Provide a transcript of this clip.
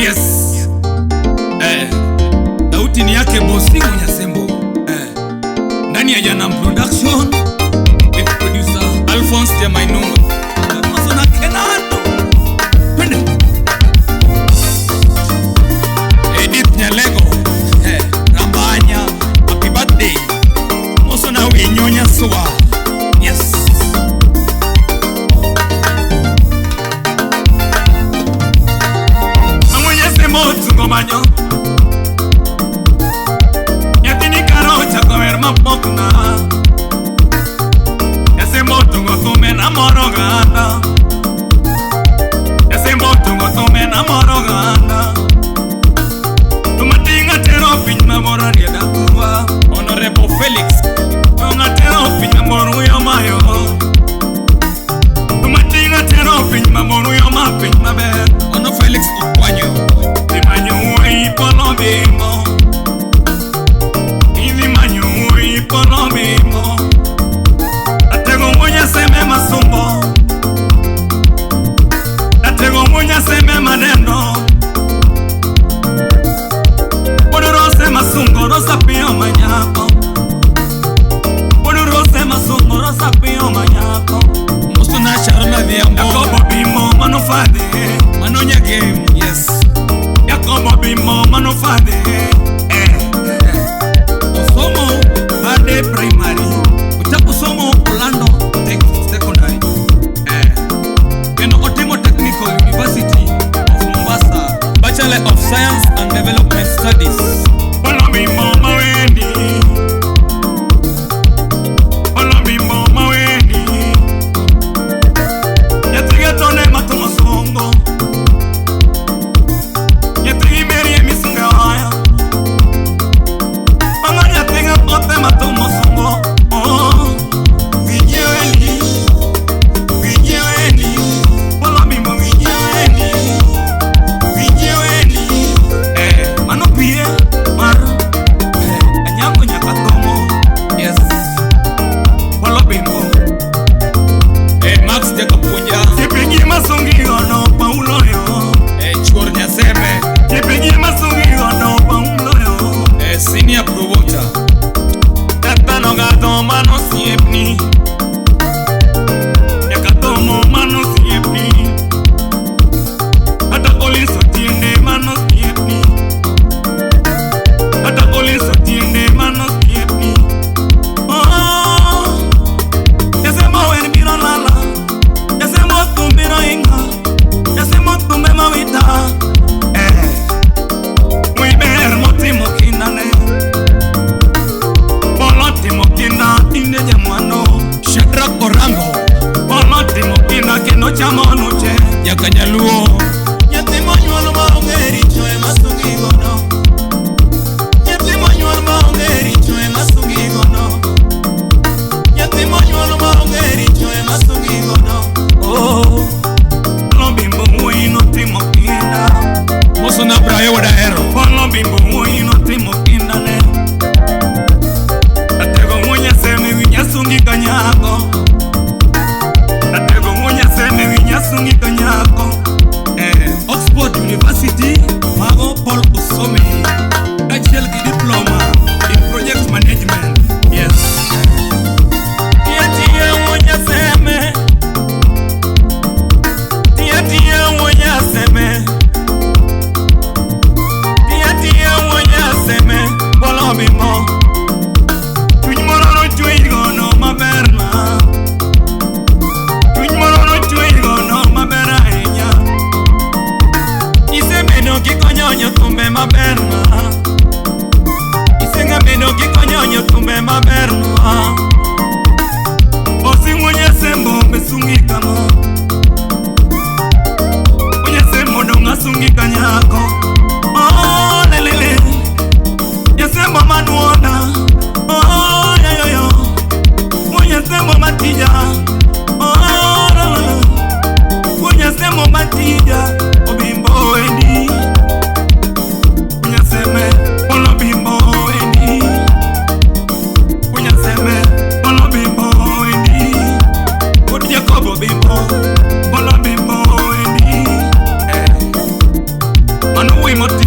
Yes. Sauti ni yake bosi Wuod Nyasembo. Ndani ya Janam Production with producer Alphonse de Mainunga. Masona Kenando. Twende. Edith Nyalego. Rambanya. Happy birthday. Masona winyonya suwa. Yes. Manyo Yatini karocha comer mapokna Ese motungo tome namoro ganda Ese motungo tome namoro ganda Tumatinga tero piñma moro rieda kuwa Honorable Felix Tunga tero piñma moro yo mayo Tumatinga tero piñma moro yo ma piñma ber Ono Felix Okwanyo Obimbo, Ivi manyui por Obimbo. Atego Wuod Nyasembo masumbo, atego Wuod Nyasembo maneno. Podurose masungo rosa pio manyako, podurose masungo rosa pio manyako. Mostuna charla viambo. Yakobo Obimbo manufade, manonya game, yes. Obimbo manufade Osomo Ade primary Utakusomo Orlando secondary Keno Otimo Technical University of Mombasa Bachelor of Science and Development Studies Obimbo maweni Obimbo maweni Yatigatone matomosongo Senior promoter Tata no gato mano siepni Ya katomo mano siepni Ata koliso tiende mano siepni Ata koliso tiende mano siepni Oh Yasemo erbiro lala Yasemo tumbiro inga Yasemo tumbe mawita Muy ver motimo kinane Mokina ine jamano Shadra Korango Oloti mokina keno chamonuche Yakanyaluo Yatimo nyualo maongeri choe masungi gono Yatimo nyualo maongeri choe masungi gono Yatimo nyualo maongeri choe masungi gono Oh Obimbo muino timo kinda Moso na brahe wada hero Obimbo muino timo kinda ne Sungi kanyako Atego Wuod Nyasembo winyasungi kanyako Oxford University Mago Paul Usome Achiel ki diploma in project management. Yes. Tia Wuod Nyasembo Tia Wuod Nyasembo Tia Wuod mano wi moti